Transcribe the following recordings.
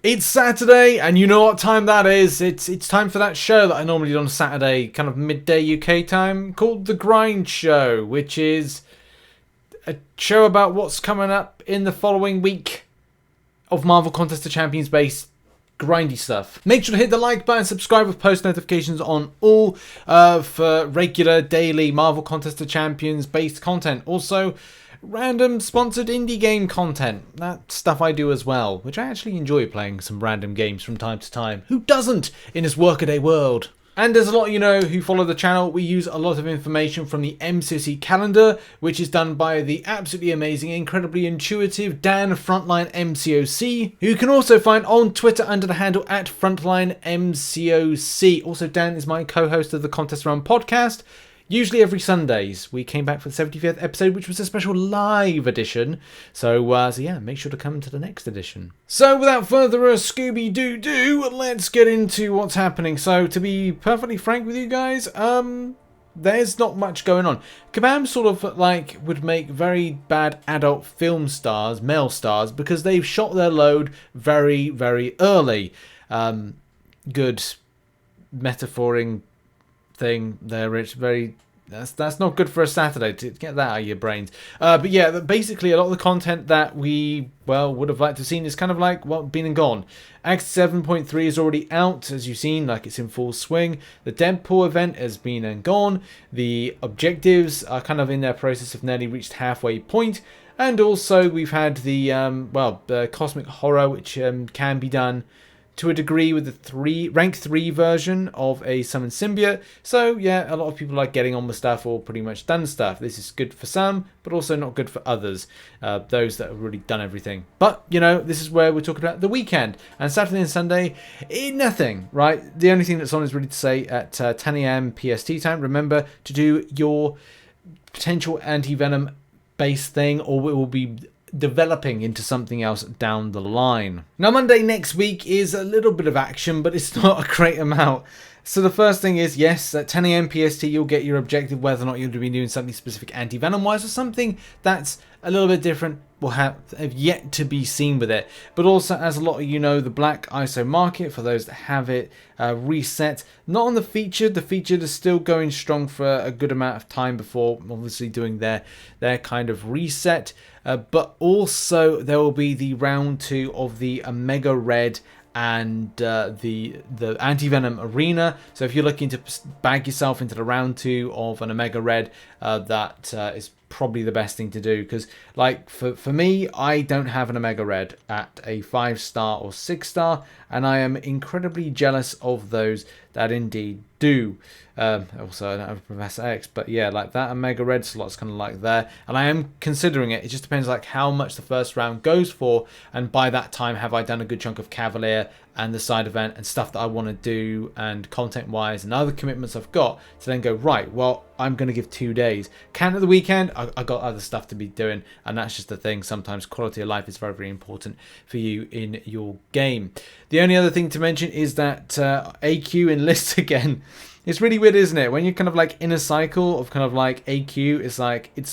It's Saturday, and you know what time that is. It's time for that show that I normally do on Saturday, kind of midday UK time, called The Grind Show, which is a show about what's coming up in the following week of Marvel Contest of Champions based grindy stuff. Make sure to hit the like button, subscribe with post notifications on all for regular daily Marvel Contest of Champions based content. Also, random sponsored indie game content. That stuff I do as well, which I actually enjoy playing some random games from time to time. Who doesn't in this workaday world? And as a lot of you know who follow the channel, we use a lot of information from the MCOC calendar, which is done by the absolutely amazing, incredibly intuitive Dan Frontline MCOC, who you can also find on Twitter under the handle at Frontline MCOC. Also, Dan is my co-host of the Contest Run podcast. Usually every Sundays. We came back for the 75th episode, which was a special live edition. So yeah, make sure to come to the next edition. So without further Scooby-Doo-Doo, let's get into what's happening. So to be perfectly frank with you guys, there's not much going on. Kabam sort of like would make very bad adult film stars, male stars, because they've shot their load very, very early. Good metaphoring thing there, Rich. That's not good for a Saturday, to get that out of your brains. But yeah, basically a lot of the content that we would have liked to have seen is kind of like been and gone. Act 7.3 is already out, as you've seen, like it's in full swing. The Deadpool event has been and gone. The objectives are kind of in their process of nearly reached halfway point. And also we've had the the Cosmic Horror, which can be done to a degree with the rank 3 version of a Summon Symbiote. So yeah, a lot of people are getting on with stuff or pretty much done stuff. This is good for some, but also not good for others, those that have really done everything. But, you know, this is where we're talking about the weekend. And Saturday and Sunday, nothing, right? The only thing that's on is really to say at 10 AM PST time, remember to do your potential anti-Venom base thing, or it will be developing into something else down the line. Now, Monday next week is a little bit of action, but it's not a great amount. So the first thing is, yes, at 10 AM PST, you'll get your objective, whether or not you'll be doing something specific anti-Venom wise or something that's a little bit different will have yet to be seen with it. But also, as a lot of you know, the Black ISO market, for those that have it, reset. Not on the featured. The featured is still going strong for a good amount of time before obviously doing their kind of reset. But also there will be the round 2 of the Omega Red and the anti-Venom arena. So if you're looking to bag yourself into the round 2 of an Omega Red, that is probably the best thing to do, because like for me, I don't have an Omega Red at a 5-star or 6-star, and I am incredibly jealous of those that indeed do. Also, I don't have a Professor X, but yeah, like that Omega Red slot's kind of like there, and I am considering it. It just depends like how much the first round goes for, and by that time have I done a good chunk of Cavalier and the side event and stuff that I want to do, and content wise and other commitments I've got, to then go, right, well, I'm going to give 2 days. Can at the weekend, I got other stuff to be doing, and that's just the thing. Sometimes quality of life is very, very important for you in your game. The only other thing to mention is that AQ enlists again. It's really weird, isn't it? When you're kind of like in a cycle of kind of like AQ, it's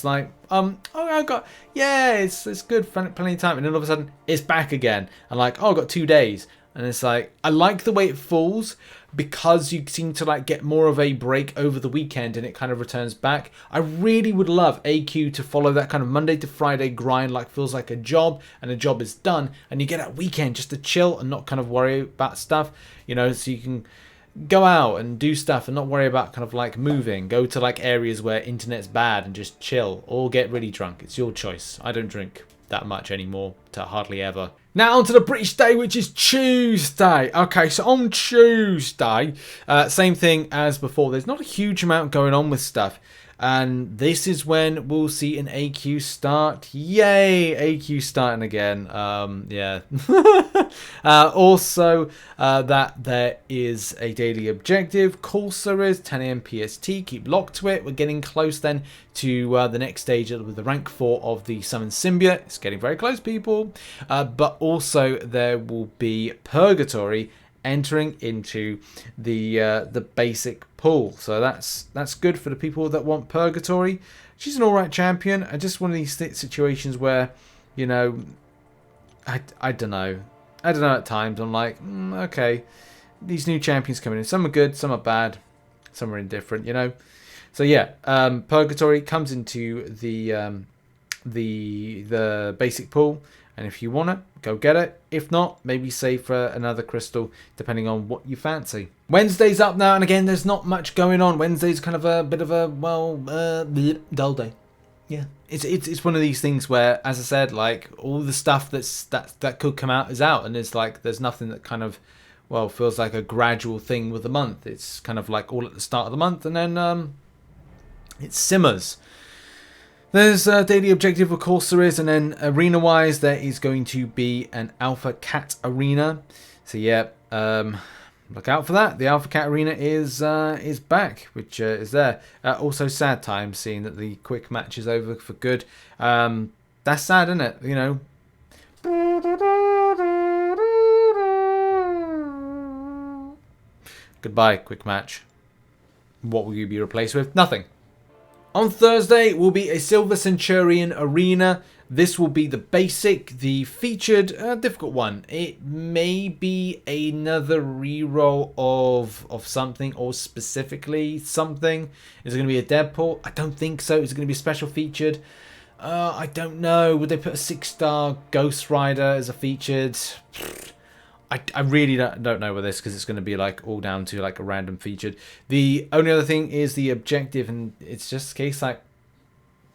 like oh, I got, yeah, it's good, plenty of time, and then all of a sudden it's back again, and like, oh, I got 2 days. And it's like, I like the way it falls, because you seem to like get more of a break over the weekend and it kind of returns back. I really would love AQ to follow that kind of Monday to Friday grind, like feels like a job, and a job is done, and you get that weekend just to chill and not kind of worry about stuff, you know, so you can go out and do stuff and not worry about kind of like moving, go to like areas where internet's bad and just chill, or get really drunk. It's your choice. I don't drink that much anymore, to hardly ever. Now on to the British day, which is Tuesday. Okay, so on Tuesday, same thing as before. There's not a huge amount going on with stuff. And this is when we'll see an AQ start. Yay, AQ starting again. Yeah. Also, that there is a daily objective. Of course there is. 10 AM PST. Keep locked to it. We're getting close then to the next stage with the rank 4 of the Summon Symbiote. It's getting very close, people. But also there will be Purgatory entering into the basic pool, so that's good for the people that want Purgatory. She's an alright champion, and just one of these situations where, you know, I don't know, I don't know, at times I'm like, okay, these new champions coming in. Some are good, some are bad, some are indifferent, you know. So yeah, Purgatory comes into the basic pool, and if you want it, go get it. If not, maybe save for another crystal, depending on what you fancy. Wednesday's up now, and again, there's not much going on. Wednesday's kind of a bit of a dull day. Yeah, it's one of these things where, as I said, like all the stuff that could come out is out, and there's nothing that kind of feels like a gradual thing with the month. It's kind of like all at the start of the month, and then it simmers. There's a daily objective, of course there is, and then arena-wise, there is going to be an Alpha Cat Arena. So yeah, look out for that. The Alpha Cat Arena is back, which is there. Also sad times, seeing that the quick match is over for good. That's sad, isn't it? You know. Goodbye, quick match. What will you be replaced with? Nothing. On Thursday will be a Silver Centurion Arena. This will be the basic, the featured, difficult one. It may be another reroll of something, or specifically something. Is it going to be a Deadpool? I don't think so. Is it going to be special featured? I don't know. Would they put a 6-star Ghost Rider as a featured? I really don't know with this, because it's going to be like all down to like a random featured. The only other thing is the objective, and it's just a case like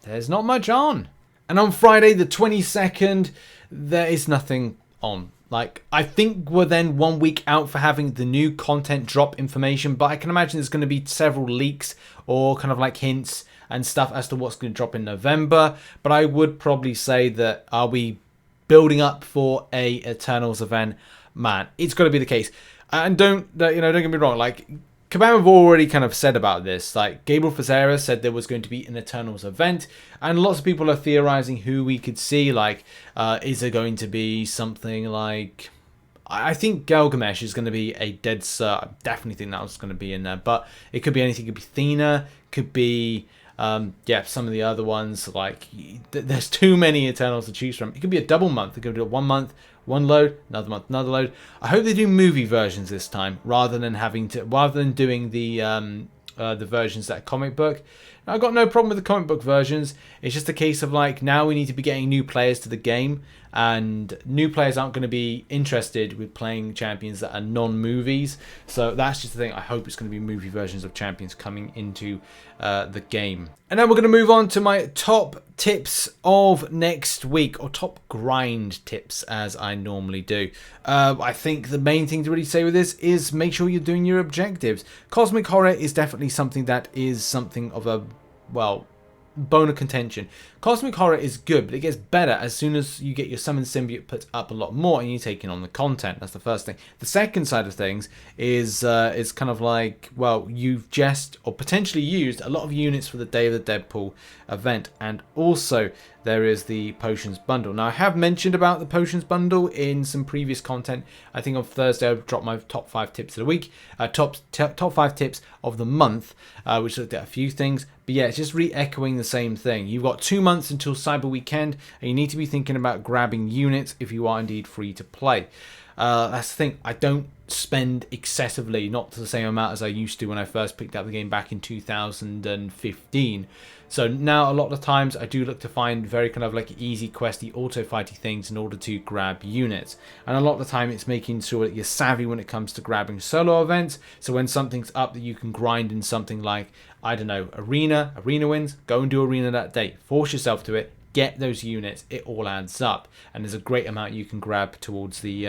there's not much on. And on Friday the 22nd, there is nothing on. Like, I think we're then 1 week out for having the new content drop information, but I can imagine there's going to be several leaks or kind of like hints and stuff as to what's going to drop in November. But I would probably say that, are we building up for a Eternals event? Man, it's got to be the case. And don't get me wrong, like, Kabam have already kind of said about this. Like, Gabriel Fazera said there was going to be an Eternals event, and lots of people are theorizing who we could see. Like, is there going to be something like, I think Gilgamesh is going to be a dead cert. I definitely think that was going to be in there, but it could be anything. It could be Thena, could be some of the other ones. Like, there's too many Eternals to choose from. It could be a double month. It could be a 1 month, one load, another month, another load. I hope they do movie versions this time, rather than doing the versions that are comic book. Now, I've got no problem with the comic book versions. It's just a case of like, now we need to be getting new players to the game, and new players aren't going to be interested with playing champions that are non-movies. So that's just the thing. I hope it's going to be movie versions of champions coming into the game. And then we're going to move on to my top tips of next week, or top grind tips, as I normally do. I think the main thing to really say with this is make sure you're doing your objectives. Cosmic Horror is definitely something that is something of a, bone of contention. Cosmic Horror is good, but it gets better as soon as you get your Summon Symbiote put up a lot more and you're taking on the content. That's the first thing. The second side of things is kind of like, you've just or potentially used a lot of units for the Day of the Deadpool event, and also there is the Potions Bundle. Now, I have mentioned about the Potions Bundle in some previous content. I think on Thursday I've dropped my top 5 tips of the week, top 5 tips of the month, which looked at a few things. But yeah, it's just re-echoing the same thing. You've got 2 months until Cyber Weekend, and you need to be thinking about grabbing units if you are indeed free to play. That's the thing. I don't spend excessively, not to the same amount as I used to when I first picked up the game back in 2015. So now a lot of times I do look to find very kind of like easy questy, auto-fighty things in order to grab units. And a lot of the time it's making sure that you're savvy when it comes to grabbing solo events. So when something's up that you can grind in something like, I don't know, arena wins, go and do arena that day. Force yourself to it. Get those units. It all adds up, and there's a great amount you can grab towards the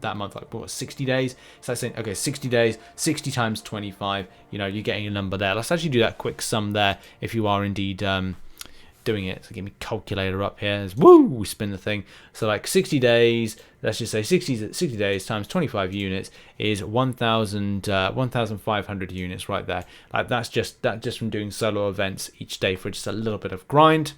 that month, like 60 days. So that's saying, okay, 60 days, 60 times 25. You're getting a number there. Let's actually do that quick sum there if you are indeed doing it. So give me calculator up here. We spin the thing. So like 60 days. Let's just say 60 days times 25 units is 1,500 units right there. Like that's just from doing solo events each day for just a little bit of grind.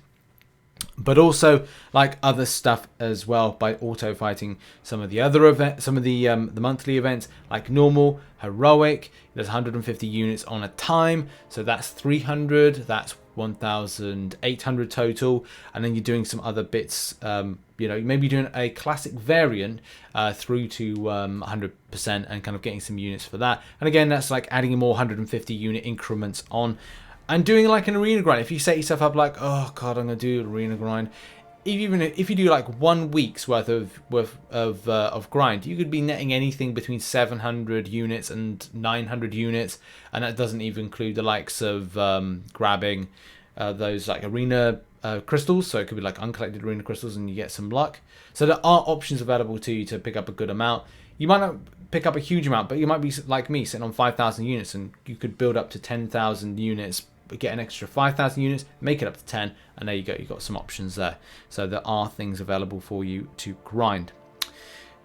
But also like other stuff as well by auto fighting some of the other events, some of the monthly events like normal, heroic. There's 150 units on a time, so that's 300. That's 1,800 total, and then you're doing some other bits you know, maybe doing a classic variant through to 100% and kind of getting some units for that. And again, that's like adding more 150 unit increments on and doing like an arena grind. If you set yourself up like, oh god, I'm gonna do an arena grind, even if you do like 1 week's worth of grind, you could be netting anything between 700 units and 900 units, and that doesn't even include the likes of grabbing those like arena crystals. So it could be like uncollected arena crystals and you get some luck. So there are options available to you to pick up a good amount. You might not pick up a huge amount, but you might be like me, sitting on 5,000 units, and you could build up to 10,000 units, get an extra 5,000 units, make it up to 10, and there you go, you've got some options there. So there are things available for you to grind.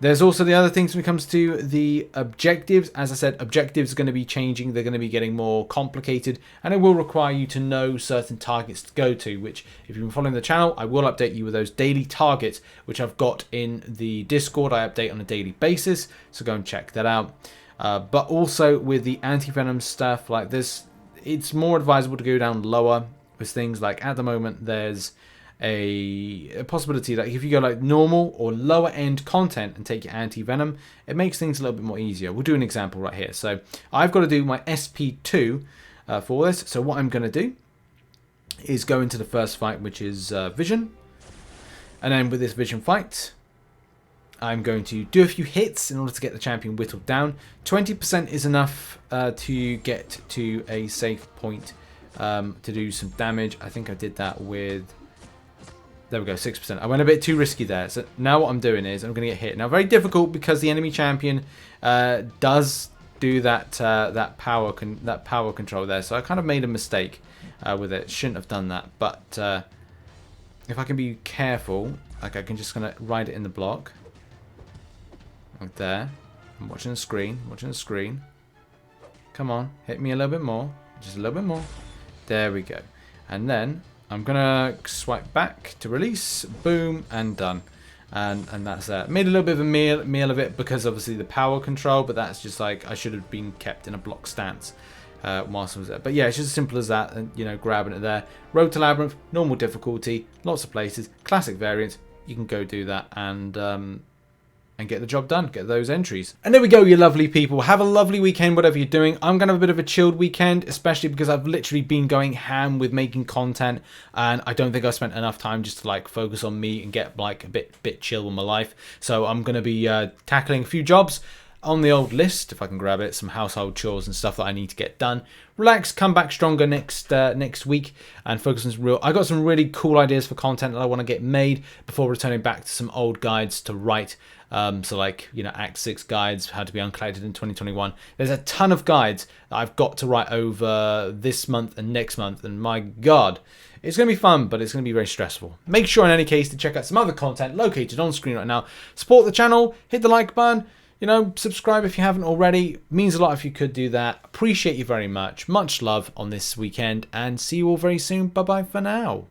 There's also the other things when it comes to the objectives. As I said, objectives are going to be changing. They're going to be getting more complicated, and it will require you to know certain targets to go to, which if you've been following the channel, I will update you with those daily targets, which I've got in the Discord. I update on a daily basis, so go and check that out. But also with the anti-venom stuff like this, it's more advisable to go down lower with things like, at the moment, there's a possibility that if you go like normal or lower end content and take your anti-venom, it makes things a little bit more easier. We'll do an example right here. So I've got to do my SP2 for this. So what I'm going to do is go into the first fight, which is Vision. And then with this Vision fight, I'm going to do a few hits in order to get the champion whittled down. 20% is enough to get to a safe point to do some damage. I think I did that with... There we go, 6%. I went a bit too risky there. So now what I'm doing is I'm going to get hit. Now, very difficult because the enemy champion does do that that power control there. So I kind of made a mistake with it. Shouldn't have done that. But if I can be careful, like I can just kind of ride it in the block. Like there. I'm watching the screen. Watching the screen. Come on, hit me a little bit more. Just a little bit more. There we go. And then I'm gonna swipe back to release, boom, and done, and that's that. Made a little bit of a meal of it because obviously the power control, but that's just like I should have been kept in a block stance whilst I was there. But yeah, it's just as simple as that, and you know, grabbing it there. Road to Labyrinth, normal difficulty, lots of places, classic variants. You can go do that and get the job done, get those entries. And there we go, you lovely people. Have a lovely weekend, whatever you're doing. I'm gonna have a bit of a chilled weekend, especially because I've literally been going ham with making content, and I don't think I spent enough time just to like focus on me and get like a bit chill with my life. So I'm gonna be tackling a few jobs on the old list, if I can grab it, some household chores and stuff that I need to get done. Relax, come back stronger next week and focus on some real... I got some really cool ideas for content that I want to get made before returning back to some old guides to write. So like, you know, Act 6 guides, how to be uncollected in 2021. There's a ton of guides that I've got to write over this month and next month, and my god, it's going to be fun, but it's going to be very stressful. Make sure in any case to check out some other content located on screen right now. Support the channel, hit the like button, you know, subscribe if you haven't already. It means a lot if you could do that. Appreciate you very much. Much love on this weekend, and see you all very soon. Bye bye for now.